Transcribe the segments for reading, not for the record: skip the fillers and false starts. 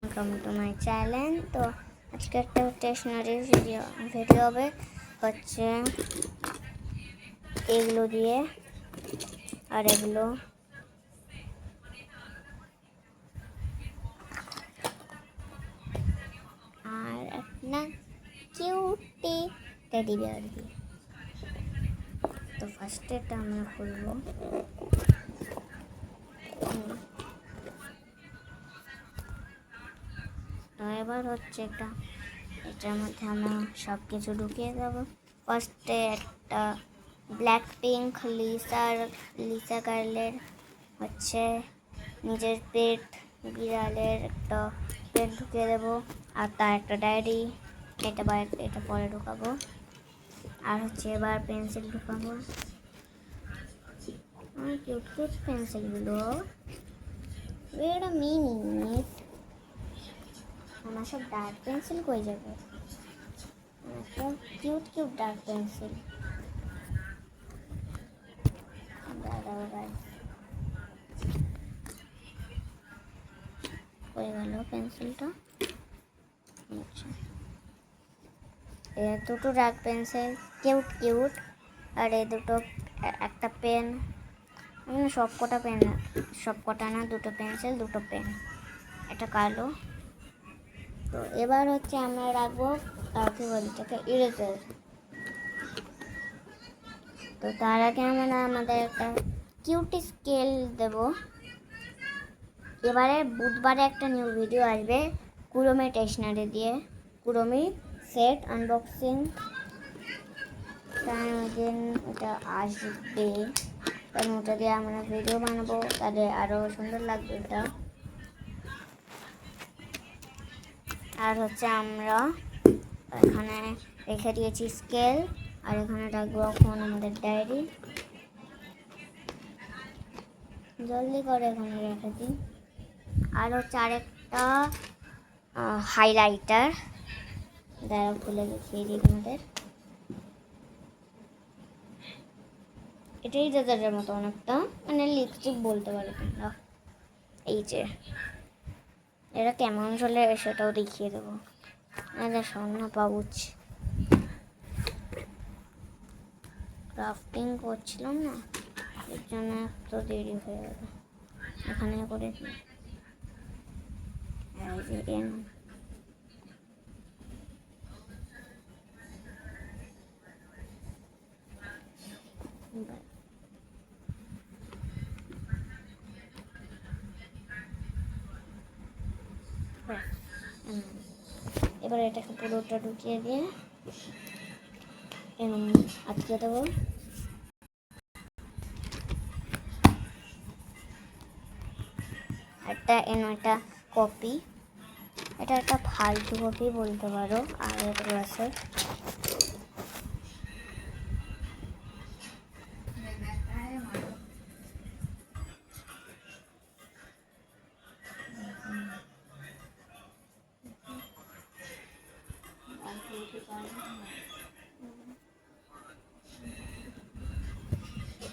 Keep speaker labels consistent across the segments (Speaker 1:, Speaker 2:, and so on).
Speaker 1: Welcome to my channel. তো আজকে একটা স্টেশনারি ভিডিও হবে, হচ্ছে এগুলো দিয়ে আর এগুলো, আর একটা কিউটি টেডি বিয়ার দিয়ে। তো ফার্স্টে এটা আমরা খুলবো। তো এবার হচ্ছে এটার মধ্যে আমরা সব কিছু ঢুকিয়ে দেবো। ফার্স্টে একটা ব্ল্যাক পিঙ্ক লিসা গার্লের হচ্ছে নিজের পেট, বিড়ালের একটা পেট ঢুকিয়ে দেবো, আর তার একটা ডায়েরি, এটা পরে ঢুকাবো। আর হচ্ছে এবার পেন্সিল ঢুকাবো, কিউট কিউট পেন্সিলগুলো। এটা মিনি আমার সব ডার্ক পেন্সিল কই যাবে, একটা কিউট কিউট ডার্ক পেন্সিল। হয়ে গেল পেন্সিলটা। আচ্ছা, এর দুটো ডার্ক পেন্সিল কিউট কিউট, আর এই দুটো একটা পেন, সবকটা না, দুটো পেন্সিল দুটো পেন, এটা কালো। তো এবার হচ্ছে আমরা রাখবো কি বলি এটাকে, ইরেজার। তো তার আগে আমরা আমাদের একটা কিউটি স্কেল দেব। এবারে বুধবারে একটা নিউ ভিডিও আসবে কুরমি স্টেশনারি দিয়ে, কুরমি সেট আনবক্সিং। তার দিন ওটা আসবে, কারণ ওটা দিয়ে আমরা ভিডিও বানাবো, তাহলে আরও সুন্দর লাগবে এটা। আর হচ্ছে আমরা এখানে রেখে দিয়েছি স্কেল, আর এখানে রাখবো এখন আমাদের ডায়েরি। জলদি করে এখানে রেখে দিই। আর হচ্ছে আরেকটা হাইলাইটার, দ্বারা খুলে দেখিয়ে দিই আমাদের। এটাই ইরেজারের মতো অনেকটা, মানে লিপস্টিক বলতে পারো তোমরা। এই যে এটা কেমন চলে সেটাও দেখিয়ে দেবো। স্বর্ণ পাউচ, ক্রাফটিং করছিলাম না, এর জন্য একটু দেরি হয়ে গেল। এখানে করে এবার এটাকে পুরোটা ঢুকিয়ে দিয়ে আটকে দেবো। এটা কপি, এটা একটা ফালতু কপি বলতে পারো। আর এগুলো আছে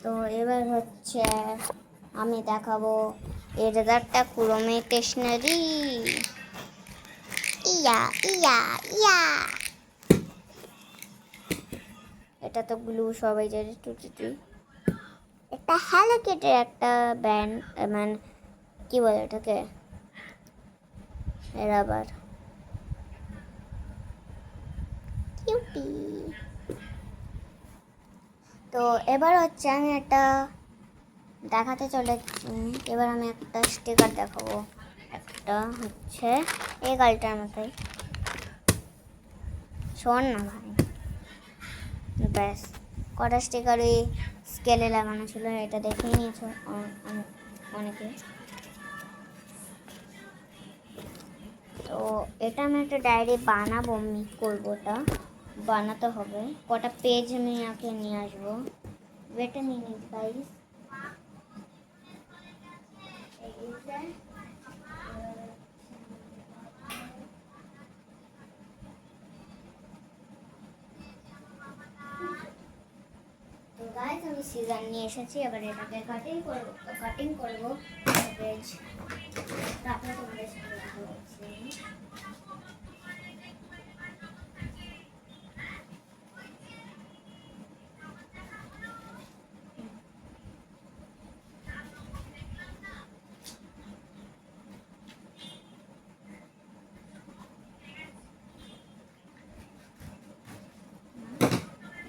Speaker 1: তো এবার হচ্ছে আমি দেখাবো এরেজারটা কুরমি স্টেশনারি। ইয়া ইয়া ইয়া, এটা তো গ্লু সবাই জানে, টুটি। একটা হ্যালো কিটের একটা ব্যান্ড, মানে কি বলে এটাকে, রাবার কিউটি। তো এবার হচ্ছে আমি একটা দেখাতে চলেছি। এবার আমি একটা স্টিকার দেখাবো, একটা হচ্ছে এই গাড়িটার মতোই, শোন না ভাই। ব্যাস, কটা স্টিকার ওই স্কেলে লাগানো ছিল, এটা দেখেই নিয়েছো অনেকে। তো এটা আমি একটা ডায়েরি বানাবো, মিট করবো, ওটা বানাতে হবে। কটা পেজ আমি আগে নিয়ে আসবো, ওয়েট আ মিনিট গাইস। তো গাইস আমি সিজার নিয়ে এসেছি, এবার এটাকে কাটিং করবো পেজ। তারপরে তোমাদের সাথে দেখা হচ্ছে।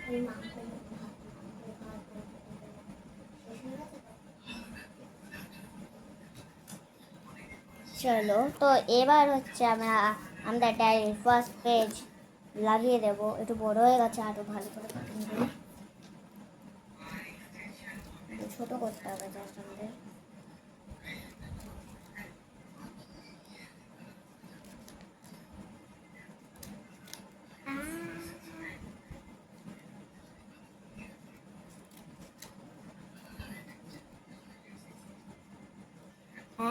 Speaker 1: চলো, তো এবার হচ্ছে আমরা ডায়েরির ফার্স্ট পেজ লাগিয়ে দেবো। একটু বড় হয়ে গেছে, আরো ভালো করে কাটিং করি। ছোট করতে হবে যার আমাদের।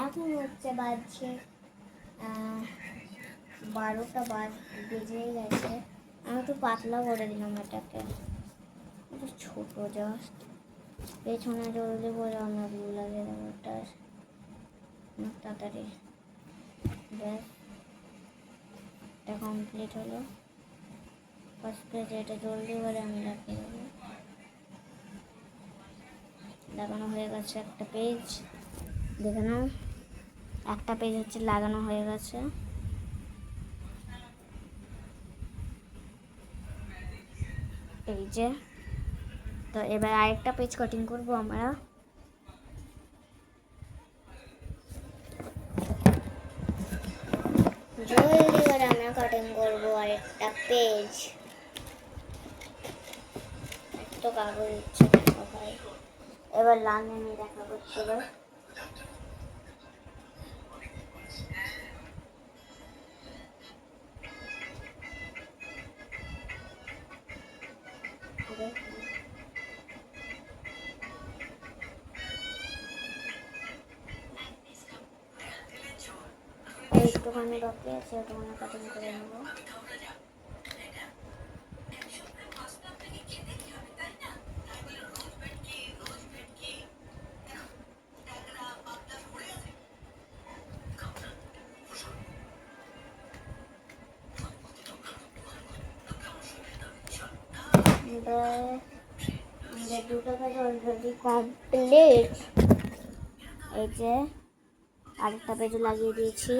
Speaker 1: এখন হচ্ছে বাজছে 12টা বেজেই গেছে। আমি একটু পাতলা করে দিলাম এটাকে, একটু ছোট জাস্ট। পেছনে জলদি করে আমরা ব্লু লাগিয়ে দেবো, ওটা তাড়াতাড়ি। ব্যাস, এটা কমপ্লিট হলো। ফার্স্ট পেজে এটা জলদি করে আমি লাগিয়ে দেবো। লাগানো হয়ে গেছে একটা পেজ, দেখে নাও। একটা পেজ হচ্ছে লাগানো হয়ে গেছে। এই যে, তো এবার আরেকটা পেজ কাটিং করব আমরা। জলদি করে আমরা কাটিং করবো আরেকটা পেজ। তো কাগজ ইচ্ছে ভাই, এবার লাইনে দেখা করছিল। একটুখানি বাকি আছে, ওটুখানি কাটিং করে নেবো। আমাদের দুটো কাজ অলরেডি কমপ্লিট। এই যে আরেকটা পেজ লাগিয়ে দিয়েছি।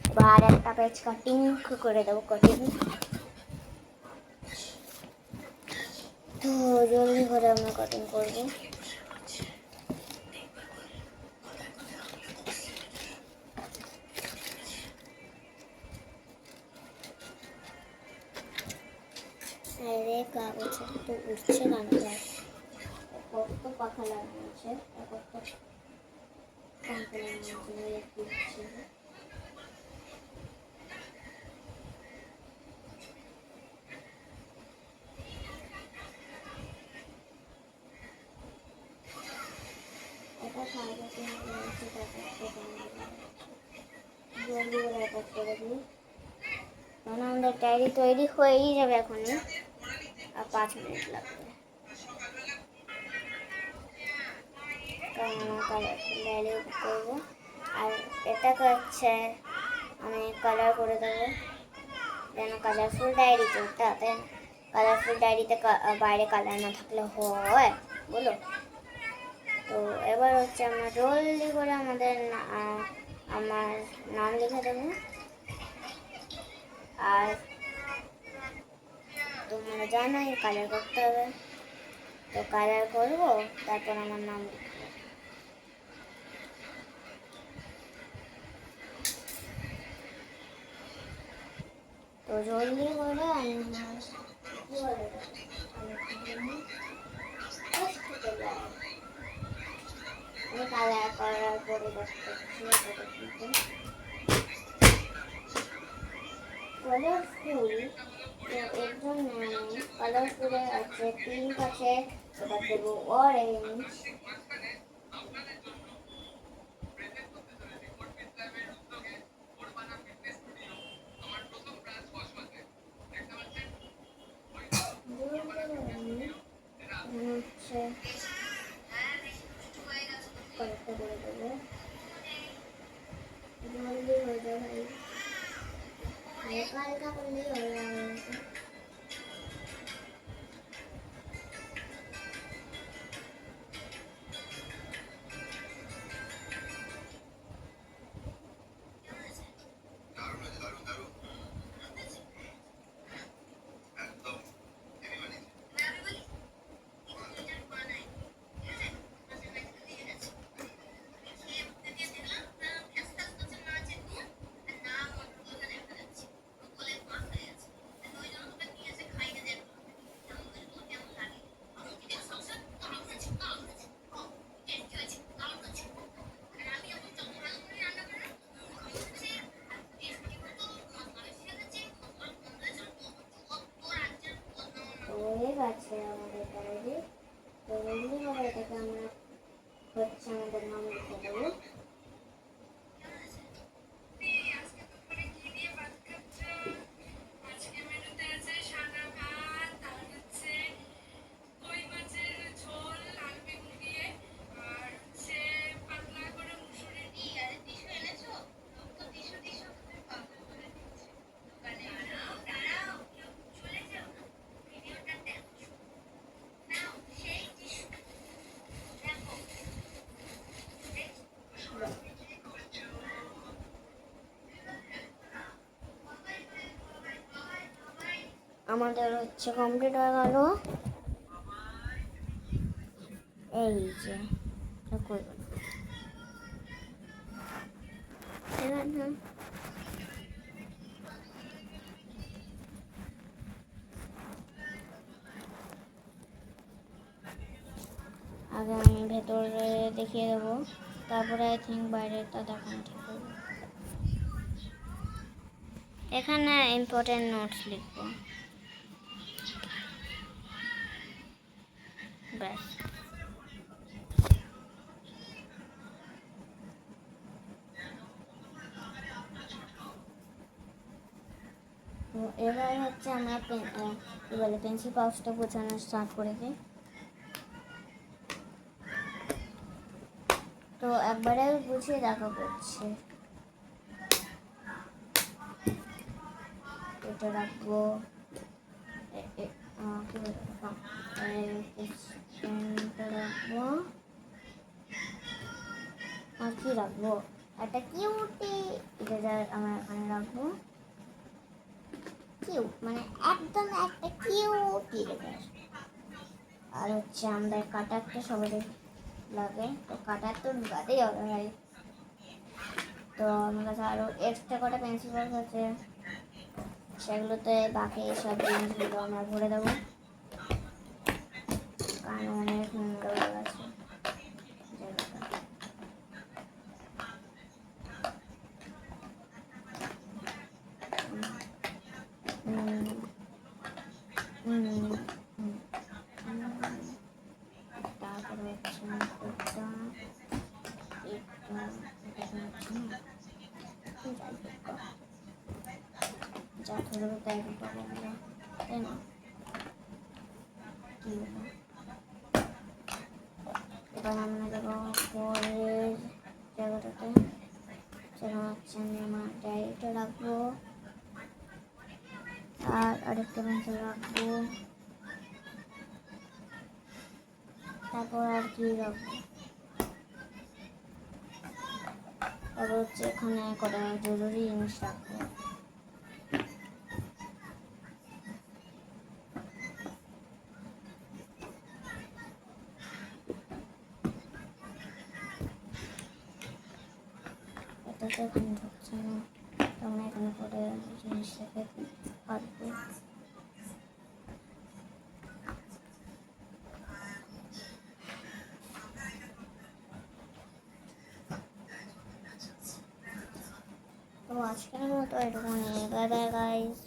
Speaker 1: এবার আরেকটা পেজ কাটিং করে দেবো, কাটিং। তো জলদি করে আমরা কাটিং করবো। আরে কাগজে তো উঠছে কেন? কত পাখা লাগানো আছে, কত পাখা লাগানো আছে। এটা সাইডে জলদি করে অ্যাটাচ করে দিই, কারণ আমাদের ডায়েরি তৈরি হয়েই যাবে এখনই, আর 5 মিনিট লাগবে। কারণ আমার কালারফুল ডায়েরি করবো। আর এটাকে হচ্ছে আমি কালার করে দেবো, যেন কালারফুল ডায়েরি তো তাতে কালারফুল ডায়েরিতে বাইরে কালার না থাকলে হয় বলো? তো এবার হচ্ছে আমরা জলদি করে আমার নাম লিখে দেবো। আর তোমরা জানোই কালার করতে হবে, তো কালার করবো, তারপর আমার নাম লিখবো। তো জলদি করে আমি কালার করার পরিবর্তে কালারফুল, তো এর জন্য আমি কালারফুলে আছে পিঙ্ক আছে, ওটা দেবো অরেঞ্জ। হচ্ছে কালারটা করে দেবো, জলদি হয়ে যাবে ভাই, হালকা হালকা করলেই হয়ে যাবে। গেছে আমাদের এটা রেডি। তো রেডি হলে এটাকে আমরা হচ্ছে আমাদের নাম লিখে দেবো। আমাদের হচ্ছে কমপ্লিট হয়ে গেল। এই যে আগে আমি ভেতরে দেখিয়ে দেবো, তারপরে আই থিঙ্ক বাইরেটা দেখানো ঠিক হবে। এখানে ইম্পর্টেন্ট নোটস লিখবো, ব্যাস। তো এবার হচ্ছে আমরা কি বলে পেন্সিল পাউচটা গোছানো স্টার্ট করে দিই। তো একবারে গুছিয়ে দেখা করছে। এটা রাখবো, কি বলে রাখবো, আর কি রাখবো, একটা কিউটি এটা আমরা এখানে রাখবো। কিউট মানে একদম একটা কিউটি রেখে আসবো। আর হচ্ছে আমাদের কাটারটা সবাই লাগে, তো কাটার তো ঢুকাতেই হবে ভাই। তো আমার কাছে আরও এক্সট্রা কটা পেন্সিল বক্স আছে, সেগুলোতে বাকি সব জিনিসগুলো আমরা ভরে দেবো, কারণ অনেক নোংরা আছে জায়গাটা। তারপরে হচ্ছে যা ধরবে তাই পাবো আমরা, তাই না? কি হলো, এবার আমরা দেবো পরের জায়গাটাতে, সেটা হচ্ছে আমি আমার ডায়েরিটা রাখবো, আর আরেকটা পেন্সিল রাখবো, তারপর আর কি রাখবো, তারপর হচ্ছে এখানে কটা জরুরি জিনিস রাখবো। এটা তো এখানে ঢুকছে না, তখন এখানে করে জিনিস রেখে পারবো। তো আজকের মতো এটুকুনি, বাই বাই গাইস।